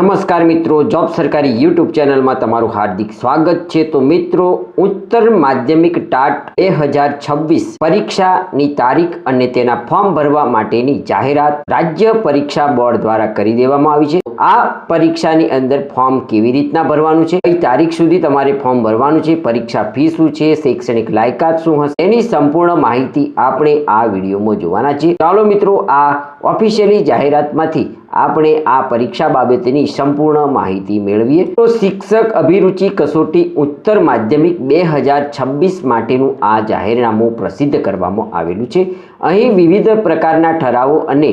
नमस्कार मित्रों, जॉब सरकारी यूट्यूब चैनल में तमारू हार्दिक स्वागत है। तो मित्रों, उत्तर माध्यमिक टाट 2026 परीक्षा नी तारीख अने तेना फॉर्म भरवा माटेनी जाहेरात राज्य परीक्षा बोर्ड द्वारा करी देवामां आवी छे। आ परीक्षा नी अंदर फॉर्म केवी रीतना भरवानुं छे, कई तारीख सुधी तमारे फॉर्म भरवानुं छे, परीक्षा फी शुं छे, शैक्षणिक लायकात शुं हशे, एनी संपूर्ण माहिती आपणे आ विडियोमां जोवाना छे। चालो मित्रों, आ ऑफिशियली जाहेरातमांथी આપણે આ પરીક્ષા બાબતની સંપૂર્ણ માહિતી મેળવીએ। તો શિક્ષક અભિરુચિ કસોટી ઉત્તર માધ્યમિક 2026 માટેનું આ જાહેરનામું પ્રસિદ્ધ કરવામાં આવેલું છે। અહીં વિવિધ પ્રકારના ઠરાવો અને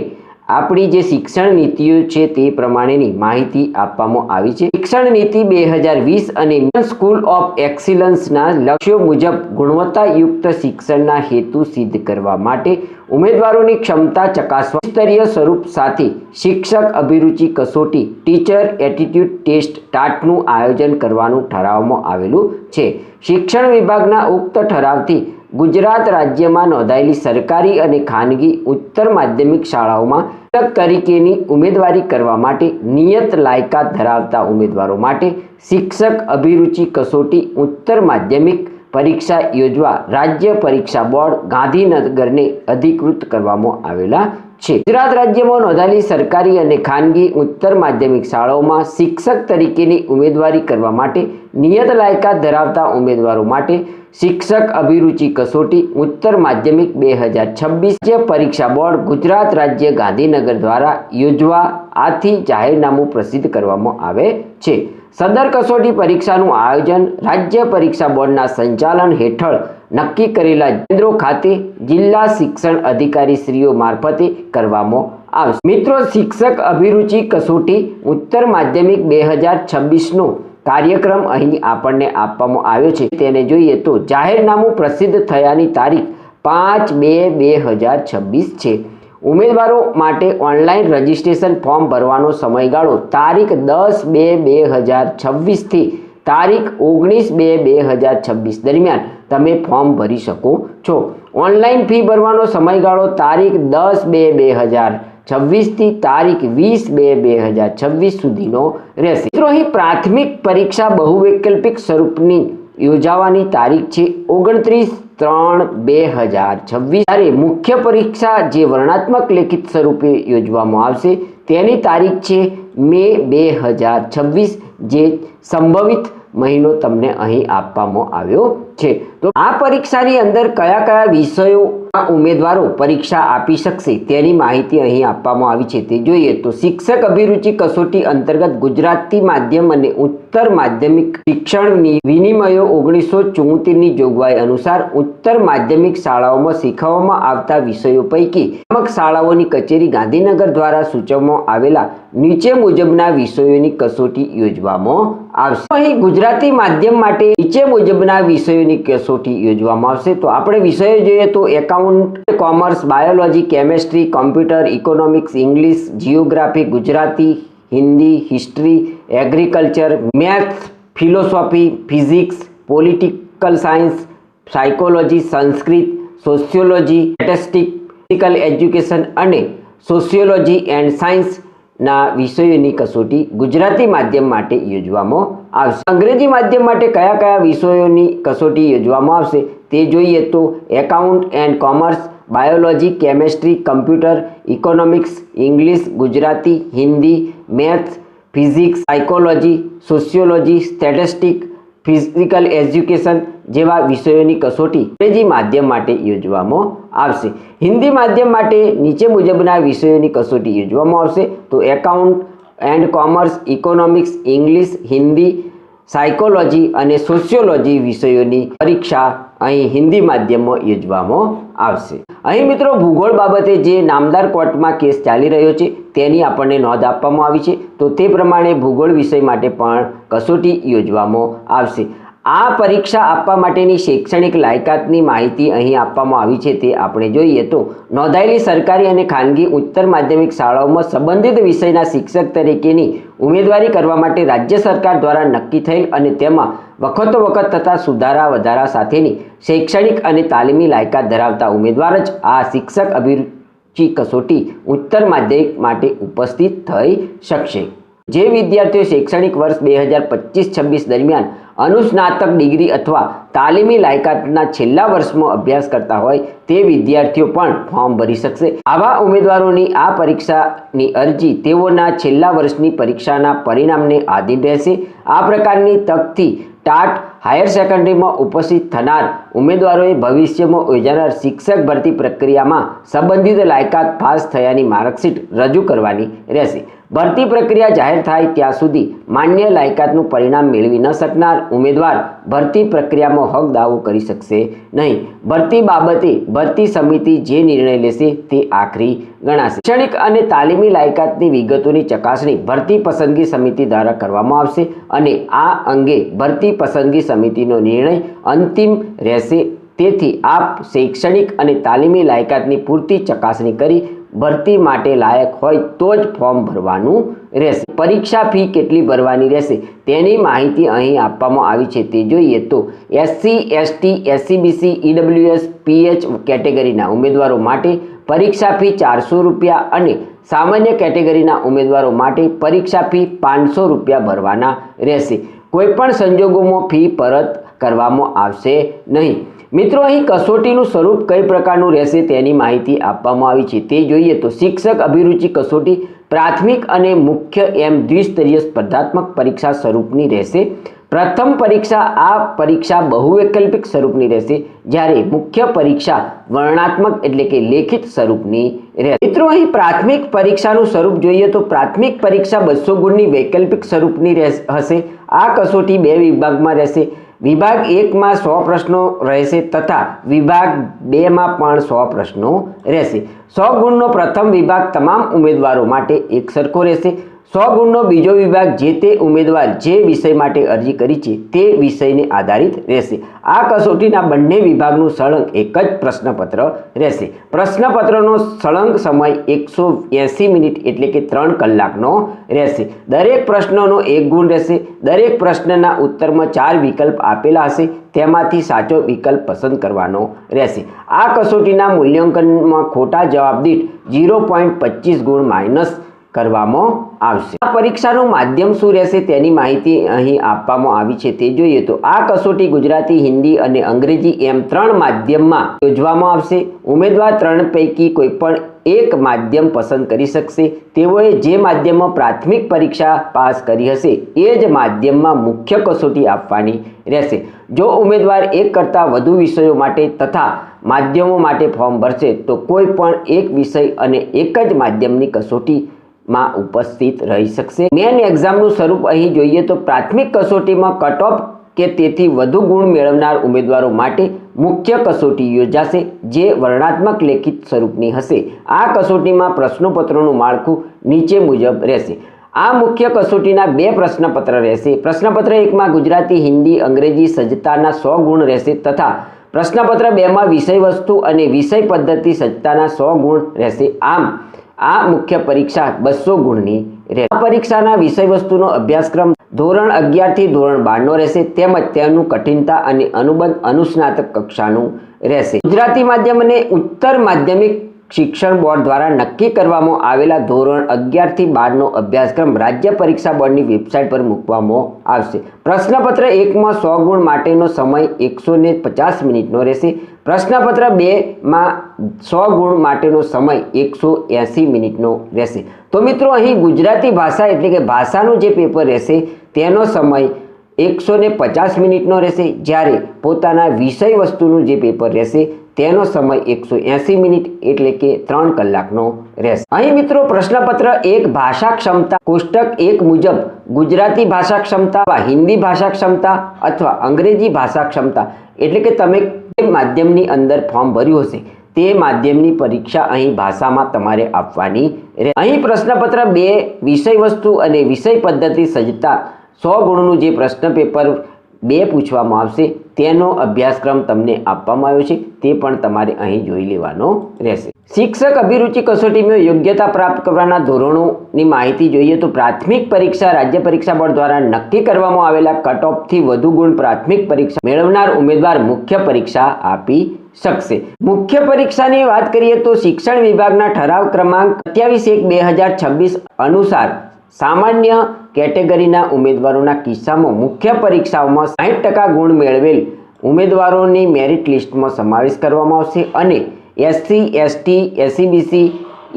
આપણી જે શિક્ષણ નીતિઓ છે તે પ્રમાણેની માહિતી આપવામાં આવી છે। શિક્ષણ નીતિ 2020 અને સ્કૂલ ઓફ એક્સિલન્સના લક્ષ્યો મુજબ ગુણવત્તાયુક્ત શિક્ષણના હેતુ સિદ્ધ કરવા માટે ઉમેદવારોની ક્ષમતા ચકાસવા સ્તરીય સ્વરૂપ સાથે શિક્ષક અભિરુચિ કસોટી ટીચર એપ્ટિટ્યુડ ટેસ્ટ ટાટનું આયોજન કરવાનું ઠરાવવામાં આવેલું છે। શિક્ષણ વિભાગના ઉક્ત ઠરાવથી गुजरात राज्य में नोंधायेली सरकारी और खानगी उत्तर माध्यमिक शाळाओं शिक्षक तरीकेनी उमेदवारी करवा माटे नियत लायकात धरावता उमेदवारों माटे शिक्षक अभिरुचि कसोटी उत्तर माध्यमिक परीक्षा योजवा राज्य परीक्षा बोर्ड गांधीनगर ने अधिकृत करवामां आवेला छे। गुजरात राज्य में नोंधायेली सरकारी और खानगी उत्तर माध्यमिक शाळाओं में शिक्षक तरीकेनी उमेदवारी करवा माटे नियत लायकात धरावता उमेदवारों माटे शिक्षक अभिरुचि कसोटी उत्तर माध्यमिक 2026 राज्य परीक्षा बोर्ड गुजरात राज्य गांधीनगर द्वारा योजवा आथी जाहेरनामું प्रसिद्ध करवामां आवे छे। सदर कसोटी परीक्षानुं आयोजन राज्य परीक्षा बोर्डना संचालन हेठळ नक्की करेला केन्द्रो खाते जिल्ला शिक्षण अधिकारी श्रीओ मार्फते करवामां आवशे। मित्रों, शिक्षक अभिरुचि कसोटी उत्तर माध्यमिक 2026 नो कार्यक्रम अहीं आपणने आपवामां आव्यो छे। तेने जोईए तो जाहेरनामुं प्रसिद्ध थयानी तारीख 5/2/2026 छे। उमेदवारों माटे ऑनलाइन रजिस्ट्रेशन फॉर्म भरवानो समयगाळो तारीख 10/2/2026 थी तारीख 19/2/2026 दरमियान तमे फॉर्म भरी शको छो। ऑनलाइन फी भरवानो समयगाळो तारीख 10/2/2026 थी तारीख 20/2/2026 सुधीनो रहेशे। मित्रों, अहीं प्राथमिक परीक्षा बहुवैकल्पिक स्वरूपनी योजावानी तारीख छे 29/3/2026। त्यारे मुख्य परीक्षा जे वर्णात्मक लेखित स्वरूपे योजवामां आवशे तेनी तारीख छे मे 2026, जे संभवित महीनो तमने अहीं आपवामां आव्यो छे। तो आ परीक्षानी अंदर कया कया विषयों उम्मीदवारों परीक्षा आपी शकशे तेनी माहिती अहीं आपवामां आवी छे। ते जोईए तो शिक्षक अभिरुचि कसोटी अंतर्गत गुजराती माध्यम अने उत्तर माध्यमिक शिक्षणनी विनिमयो 1974 नी जोगवाई अनुसार उत्तर माध्यमिक शाळाओमां शीखववामां आवता विषयों पैकी अमुक शाळाओनी कचेरी गांधीनगर द्वारा सूचववामां आवेला नीचे मुजबना विषयोनी कसोटी योजवामां आवशे। अहीं गुजराती माध्यम माटे नीचे मुजबना विषयोनी कसोटी योजवामां आवशे। तो आपणे विषयो जोईए तो account, commerce, biology, chemistry, computer, economics, English, geography, Gujarati, Hindi, history, agriculture, maths, philosophy, physics, political science, psychology, Sanskrit, sociology, statistics, physical education अने सोशियोलॉजी एंड साइंस ना विषयोनी कसोटी गुजराती माध्यम माटे योजवामां आवशे। अंग्रेजी माध्यम माटे कया कया विषयोनी कसोटी योजवामां आवशे ते जोईए तो account and commerce, biology, chemistry, computer, economics, English, Gujarati, Hindi, maths, physics, psychology, sociology, statistics, physical education जेवा विषयोनी कसोटी अंग्रेजी माध्यम माटे योजवामां आवशे। हिंदी माध्यम माटे नीचे मुजबना विषयोनी कसोटी योजवामां आवशे। तो account and commerce, economics, English, Hindi, psychology अने सोशियोलॉजी विषयोनी परीक्षा अहीं हिंदी माध्यम में योजवामां आवशे। अहीं मित्रों, भूगोळ बाबते जे नामदार कोर्टमां केस चाली रह्यो छे तेनी आपणने नोंध आपवामां आवी छे। तो ते प्रमाणे भूगोळ विषय माटे पण कसोटी योजवामां आवशे। आ परीक्षा आपवा माटेनी शैक्षणिक लायकातनी माहिती अहीं आपवामां आवी छे। ते आपणे जोईए तो नोंधायेली सरकारी अने खानगी उत्तर माध्यमिक शाळाओमां संबंधित विषयना शिक्षक तरीकेनी उमेदवारी करवा माटे राज्य सरकार द्वारा नक्की थयेल अने तेमां वखतोवखत थता सुधारा वधारा साथेनी शैक्षणिक अने तालीमी लायकात धरावता उमेदवार ज आ शिक्षक अभिरुचि कसोटी उत्तर माध्यमिक माटे उपस्थित थई शकशे। જે વિદ્યાર્થીઓ શૈક્ષણિક વર્ષ 2025-26 દરમિયાન અનુસ્નાતક ડિગ્રી અથવા તાલીમી લાયકાતના છેલ્લા વર્ષમાં અભ્યાસ કરતા હોય તે વિદ્યાર્થીઓ પણ ફોર્મ ભરી શકશે। આવા ઉમેદવારોની આ પરીક્ષાની અરજી તેઓના છેલ્લા વર્ષની પરીક્ષાના પરિણામને આધીન રહેશે। આ પ્રકારની તકથી ટાટ હાયર સેકન્ડરીમાં ઉપસ્થિત થનાર ઉમેદવારોએ ભવિષ્યમાં યોજાનાર શિક્ષક ભરતી પ્રક્રિયામાં સંબંધિત લાયકાત પાસ થયાની માર્કશીટ રજૂ કરવાની રહેશે। ભરતી પ્રક્રિયા જાહેર થાય ત્યાં સુધી માન્ય લાયકાતનું પરિણામ મેળવી ન શકનાર ઉમેદવાર ભરતી પ્રક્રિયામાં હક દાવો કરી શકશે નહીં। ભરતી બાબતે ભરતી સમિતિ જે નિર્ણય લેશે તે આખરી ગણાશે। શૈક્ષણિક અને તાલીમી લાયકાતની વિગતોની ચકાસણી ભરતી પસંદગી સમિતિ દ્વારા કરવામાં આવશે અને આ અંગે ભરતી પસંદગી સમિતિનો નિર્ણય અંતિમ રહેશે। તેથી આપ શૈક્ષણિક અને તાલીમી લાયકાતની પૂરતી ચકાસણી કરી ભરતી માટે લાયક હોય તો જ ફોર્મ ભરવાનું રહેશે। પરીક્ષા ફી કેટલી ભરવાની રહેશે તેની માહિતી અહીં આપવામાં આવી છે તે જોઈએ તો SC, ST, SC, BC, EWS, PH કેટેગરીના ઉમેદવારો માટે પરીક્ષા ફી ₹400 અને સામાન્ય કેટેગરીના ઉમેદવારો માટે પરીક્ષા ફી ₹500 ભરવાના રહેશે। કોઈપણ સંજોગોમાં ફી પરત કરવામાં આવશે નહીં। મિત્રો, અહીં કસોટીનું સ્વરૂપ કઈ પ્રકારનું રહેશે તેની માહિતી આપવામાં આવી છે તે જોઈએ તો શિક્ષક અભિરુચિ કસોટી પ્રાથમિક અને મુખ્ય એમ દ્વિસ્તરીય સ્પર્ધાત્મક પરીક્ષા સ્વરૂપની રહેશે। પ્રથમ પરીક્ષા આ પરીક્ષા બહુવૈકલ્પિક સ્વરૂપની રહેશે, જ્યારે મુખ્ય પરીક્ષા વર્ણનાત્મક એટલે કે લેખિત સ્વરૂપની રહેશે। મિત્રો, અહીં પ્રાથમિક પરીક્ષાનું સ્વરૂપ જોઈએ તો પ્રાથમિક પરીક્ષા 200 ગુણની વૈકલ્પિક સ્વરૂપની હશે। આ કસોટી 2 વિભાગમાં રહેશે। વિભાગ 1 માં 100 પ્રશ્નો રહેશે તથા વિભાગ 2 માં પણ 100 પ્રશ્નો રહેશે। 100 ગુણનો પ્રથમ વિભાગ તમામ ઉમેદવારો માટે એક સરખો રહેશે। 100 ગુણનો બીજો વિભાગ જે તે ઉમેદવાર જે વિષય માટે અરજી કરી છે તે વિષયને આધારિત રહેશે। આ કસોટીના બંને વિભાગનું સળંગ એક જ પ્રશ્નપત્ર રહેશે। પ્રશ્નપત્રનો સળંગ સમય 180 મિનિટ એટલે કે 3 કલાકનો રહેશે। દરેક પ્રશ્નનો 1 ગુણ રહેશે। દરેક પ્રશ્નના ઉત્તરમાં 4 વિકલ્પ આપેલા હશે, તેમાંથી સાચો વિકલ્પ પસંદ કરવાનો રહેશે। આ કસોટીના મૂલ્યાંકનમાં ખોટા જવાબ દીઠ 0.25 ગુણ માઇનસ કરવામાં આવશે। આ પરીક્ષાનું માધ્યમ શું રહેશે તેની માહિતી અહીં આપવામાં આવી છે તે જોઈએ તો આ કસોટી ગુજરાતી, હિન્દી અને અંગ્રેજી એમ 3 માધ્યમમાં યોજવામાં આવશે। ઉમેદવાર 3 પૈકી કોઈ પણ એક માધ્યમ પસંદ કરી શકશે। તેઓએ જે માધ્યમમાં પ્રાથમિક પરીક્ષા પાસ કરી હશે એ જ માધ્યમમાં મુખ્ય કસોટી આપવાની રહેશે। જો ઉમેદવાર એક કરતાં વધુ વિષયો માટે તથા માધ્યમો માટે ફોર્મ ભરશે તો કોઈ પણ એક વિષય અને એક જ માધ્યમની કસોટી માં ઉપસ્થિત રહી શકશે। મેન એક્ઝામનું સ્વરૂપ અહીં જોઈએ તો પ્રાથમિક કસોટીમાં કટ ઓફ કે તેથી વધુ ગુણ મેળવનાર ઉમેદવારો માટે મુખ્ય કસોટી યોજાશે જે વર્ણનાત્મક લેખિત સ્વરૂપની હશે। આ કસોટીમાં પ્રશ્નપત્રોનું માળખું નીચે મુજબ રહેશે। આ મુખ્ય કસોટીના 2 પ્રશ્નપત્ર રહેશે। પ્રશ્નપત્ર 1 માં ગુજરાતી, હિન્દી, અંગ્રેજી સજ્જતાના 100 ગુણ રહેશે તથા પ્રશ્નપત્ર 2 માં વિષય વસ્તુ અને વિષય પદ્ધતિ સજ્જતાના 100 ગુણ રહેશે। આમ આ મુખ્ય પરીક્ષા 200 ગુણની રહેશે। આ પરીક્ષાના વિષય વસ્તુનો અભ્યાસક્રમ ધોરણ 11 થી ધોરણ 12 નો રહેશે તેમજ તેનું કઠિનતા અને અનુબંધ અનુસ્નાતક કક્ષાનું રહેશે। ગુજરાતી માધ્યમ અને ઉત્તર માધ્યમિક શિક્ષણ બોર્ડ દ્વારા નક્કી કરવામાં આવેલા ધોરણ 11 થી 12 નો અભ્યાસક્રમ રાજ્ય પરીક્ષા બોર્ડની વેબસાઇટ પર મૂકવામાં આવશે। પ્રશ્નપત્ર 1 માં 100 ગુણ માટેનો સમય 150 મિનિટનો રહેશે। પ્રશ્નપત્ર 2 માં 100 ગુણ માટેનો સમય 180 મિનિટનો રહેશે। તો મિત્રો, અહીં ગુજરાતી ભાષા એટલે કે ભાષાનું જે પેપર રહેશે તેનો સમય 150 મિનિટનો રહેશે, જ્યારે પોતાના વિષય વસ્તુનું જે પેપર રહેશે તેનો સમય 180 મિનિટ એટલે કે 3 કલાકનો રહેશે। અહીં મિત્રો, પ્રશ્નપત્ર 1 ભાષા ક્ષમતા કોષ્ટક 1 મુજબ ગુજરાતી ભાષા ક્ષમતા, હિન્દી ભાષા ક્ષમતા અથવા અંગ્રેજી ભાષા ક્ષમતા એટલે કે તમે જે માધ્યમની અંદર ફોર્મ ભર્યું હશે તે માધ્યમની પરીક્ષા અહીં ભાષામાં તમારે આપવાની રહેશે। અહીં પ્રશ્નપત્ર 2 વિષય વસ્તુ અને વિષય પદ્ધતિ સજ્જતા 100 ગુણનું જે પ્રશ્ન પેપર 2 પૂછવામાં આવશે તેનો અભ્યાસક્રમ તમને આપવામાં આવ્યો છે તે પણ તમારે અહીં જોઈ લેવાનો રહેશે। શિક્ષક અભિરુચિ કસોટીમાં યોગ્યતા પ્રાપ્ત કરવાના ધોરણોની માહિતી જોઈએ તો પ્રાથમિક પરીક્ષા રાજ્ય પરીક્ષા બોર્ડ દ્વારા નક્કી કરવામાં આવેલા કટ ઓફથી વધુ ગુણ પ્રાથમિક પરીક્ષા મેળવનાર ઉમેદવાર મુખ્ય પરીક્ષા આપી શકશે। મુખ્ય પરીક્ષાની વાત કરીએ તો શિક્ષણ વિભાગના ઠરાવ ક્રમાંક 27/1/2026 અનુસાર સામાન્ય કેટેગરીના ઉમેદવારોના કિસ્સામાં મુખ્ય પરીક્ષાઓમાં 60% ગુણ મેળવેલ ઉમેદવારોની મેરિટ લિસ્ટમાં સમાવેશ કરવામાં આવશે અને SC, ST, SEBC,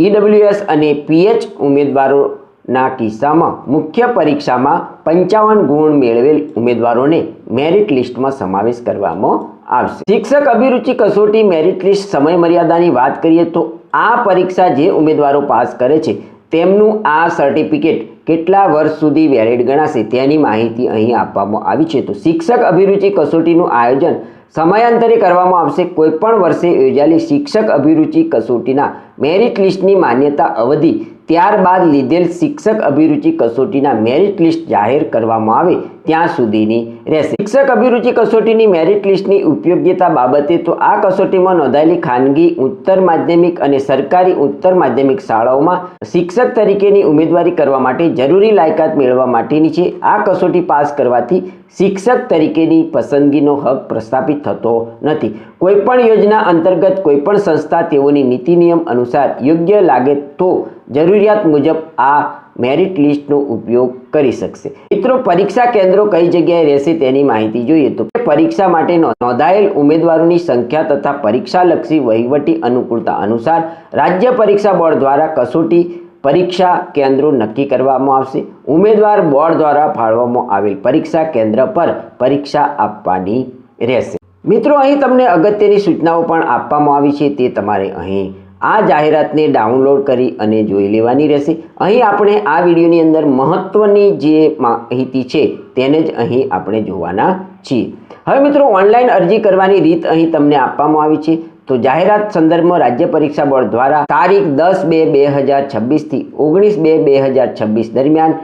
EWS અને PH ઉમેદવારોના કિસ્સામાં મુખ્ય પરીક્ષામાં 55 ગુણ મેળવેલ ઉમેદવારોને મેરિટ લિસ્ટમાં સમાવેશ કરવામાં આવશે। શિક્ષક અભિરુચિ કસોટી મેરિટ લિસ્ટ સમય મર્યાદાની વાત કરીએ તો આ પરીક્ષા જે ઉમેદવારો પાસ કરે છે તેમનું આ સર્ટિફિકેટ કેટલા વર્ષ સુધી વેલિડ ગણાશે તેની માહિતી અહીં આપવામાં આવી છે। તો શિક્ષક અભિરુચિ કસોટીનું આયોજન સમયાંતરે કરવામાં આવશે। કોઈપણ વર્ષે યોજાયેલી શિક્ષક અભિરુચિ કસોટીના મેરિટ લિસ્ટની માન્યતા અવધિ ત્યારબાદ લીધેલ શિક્ષક અભિરુચિ કસોટીના મેરિટ લિસ્ટ જાહેર કરવામાં આવે ત્યાં સુધીની રહેશે। શિક્ષક અભિરુચિ કસોટીની મેરિટ લિસ્ટની ઉપયોગિતા બાબતે તો આ કસોટીમાં નોંધાયેલી ખાનગી ઉચ્ચતર માધ્યમિક અને સરકારી ઉચ્ચતર માધ્યમિક શાળાઓમાં શિક્ષક તરીકેની ઉમેદવારી કરવા માટે જરૂરી લાયકાત મેળવવા માટેની છે। આ કસોટી પાસ કરવાથી શિક્ષક તરીકેની પસંદગીનો હક પ્રસ્થાપિત થતો નથી। કોઈપણ યોજના અંતર્ગત કોઈપણ સંસ્થા તેઓની નીતિ નિયમ અનુસાર યોગ્ય લાગે તો જરૂરિયાત મુજબ આ મેરિટ લિસ્ટનો ઉપયોગ કરી શકશે। મિત્રો, પરીક્ષા કેન્દ્રો કઈ જગ્યાએ રહેશે તેની માહિતી જોઈએ તો પરીક્ષા માટે નોંધાયેલ ઉમેદવારોની સંખ્યા તથા પરીક્ષાલક્ષી વહીવટી અનુકૂળતા અનુસાર રાજ્ય પરીક્ષા બોર્ડ દ્વારા કસોટી પરીક્ષા કેન્દ્રો નક્કી કરવામાં આવશે। ઉમેદવાર બોર્ડ દ્વારા ફાળવવામાં આવેલ પરીક્ષા કેન્દ્ર પર પરીક્ષા આપવાની રહેશે। મિત્રો, અહીં તમને અગત્યની સૂચનાઓ પણ આપવામાં આવી છે, તે તમારે અહીં આ જાહેરાતને ડાઉનલોડ કરી અને જોઈ લેવાની રહેશે। અહીં આપણે આ વિડીયોની અંદર મહત્વની જે માહિતી છે તેને જ અહીં આપણે જોવાના છીએ। હવે મિત્રો, ઓનલાઈન અરજી કરવાની રીત અહીં તમને આપવામાં આવી છે। તો જાહેરાત સંદર્ભમાં રાજ્ય પરીક્ષા બોર્ડ દ્વારા તારીખ 10/2/2026 થી 19/2/2026 દરમિયાન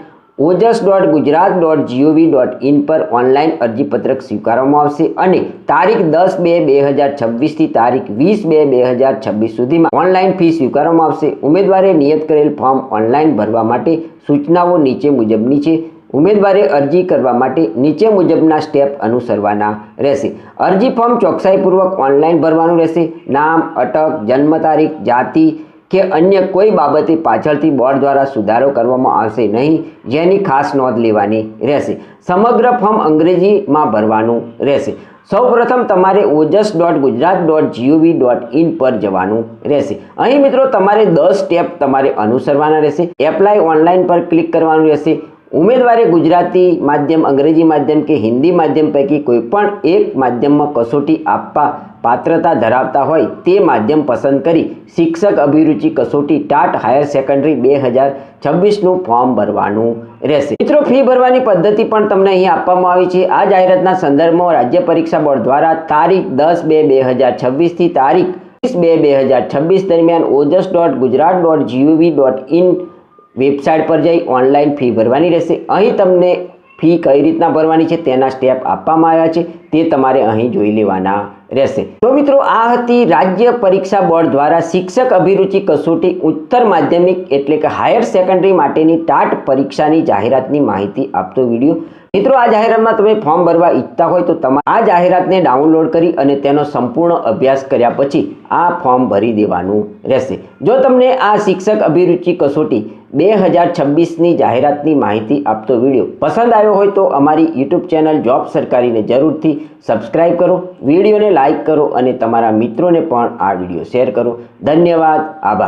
ojas.gujarat.gov.in પર ઓનલાઈન અરજીપત્રક સ્વીકારવામાં આવશે અને તારીખ 10/2/2026 થી તારીખ 20/2/2026 સુધીમાં ઓનલાઈન ફી સ્વીકારવામાં આવશે। ઉમેદવારે નિયત કરેલ ફોર્મ ઓનલાઈન ભરવા માટે સૂચનાઓ નીચે મુજબની છે। ઉમેદવારે અરજી કરવા માટે નીચે મુજબના સ્ટેપ અનુસરવાના રહેશે। અરજી ફોર્મ ચોકસાઈપૂર્વક ઓનલાઈન ભરવાનું રહેશે। નામ, અટક, જન્મ તારીખ, જાતિ કે અન્ય કોઈ બાબતે પાછળથી બોર્ડ દ્વારા સુધારો કરવામાં આવશે નહીં, જેની ખાસ નોંધ લેવાની રહેશે। સમગ્ર ફોર્મ અંગ્રેજીમાં ભરવાનું રહેશે। સૌપ્રથમ તમારે ojas.gujarat.gov.in પર જવાનું રહેશે। અહીં મિત્રો તમારે 10 સ્ટેપ તમારે અનુસરવાના રહેશે। એપ્લાય ઓનલાઈન પર ક્લિક કરવાનું રહેશે। ઉમેદવારે ગુજરાતી માધ્યમ, અંગ્રેજી માધ્યમ કે હિન્દી માધ્યમ પૈકી કોઈપણ એક માધ્યમમાં કસોટી આપવા પાત્રતા ધરાવતા હોય તે માધ્યમ પસંદ કરી શિક્ષક અભિરુચિ કસોટી ટાટ હાયર સેકન્ડરી 2026નું ફોર્મ ભરવાનું રહેશે। મિત્રો, ફી ભરવાની પદ્ધતિ પણ તમને અહીં આપવામાં આવી છે। આ જાહેરાતના સંદર્ભમાં રાજ્ય પરીક્ષા બોર્ડ દ્વારા તારીખ 10/2/2026 થી તારીખ 20/2/2026 દરમિયાન ojas.gujarat.gov.in વેબસાઇટ પર જઈ ઓનલાઈન ફી ભરવાની રહેશે। અહીં તમને ફી કઈ રીતના ભરવાની છે તેના સ્ટેપ આપવામાં આવ્યા છે, તે તમારે અહીં જોઈ લેવાના રહેશે। તો મિત્રો, આ હતી રાજ્ય પરીક્ષા બોર્ડ દ્વારા શિક્ષક અભિરુચિ કસોટી ઉચ્ચતર માધ્યમિક એટલે કે હાયર સેકન્ડરી માટેની ટાટ પરીક્ષાની જાહેરાતની માહિતી આપતો વિડીયો। મિત્રો, આ જાહેરાતમાં તમે ફોર્મ ભરવા ઈચ્છતા હોય તો તમારે આ જાહેરાતને ડાઉનલોડ કરી અને તેનો સંપૂર્ણ અભ્યાસ કર્યા પછી આ ફોર્મ ભરી દેવાનું રહેશે। જો તમને આ શિક્ષક અભિરુચિ કસોટી 2026ની જાહેરાતની માહિતી આપતો વિડીયો પસંદ આવ્યો હોય તો અમારી YouTube ચેનલ જોબ સરકારીને જરૂરથી સબસ્ક્રાઇબ કરો, વિડીયોને લાઇક કરો અને તમારા મિત્રોને પણ આ વિડીયો શેર કરો। ધન્યવાદ, આભાર।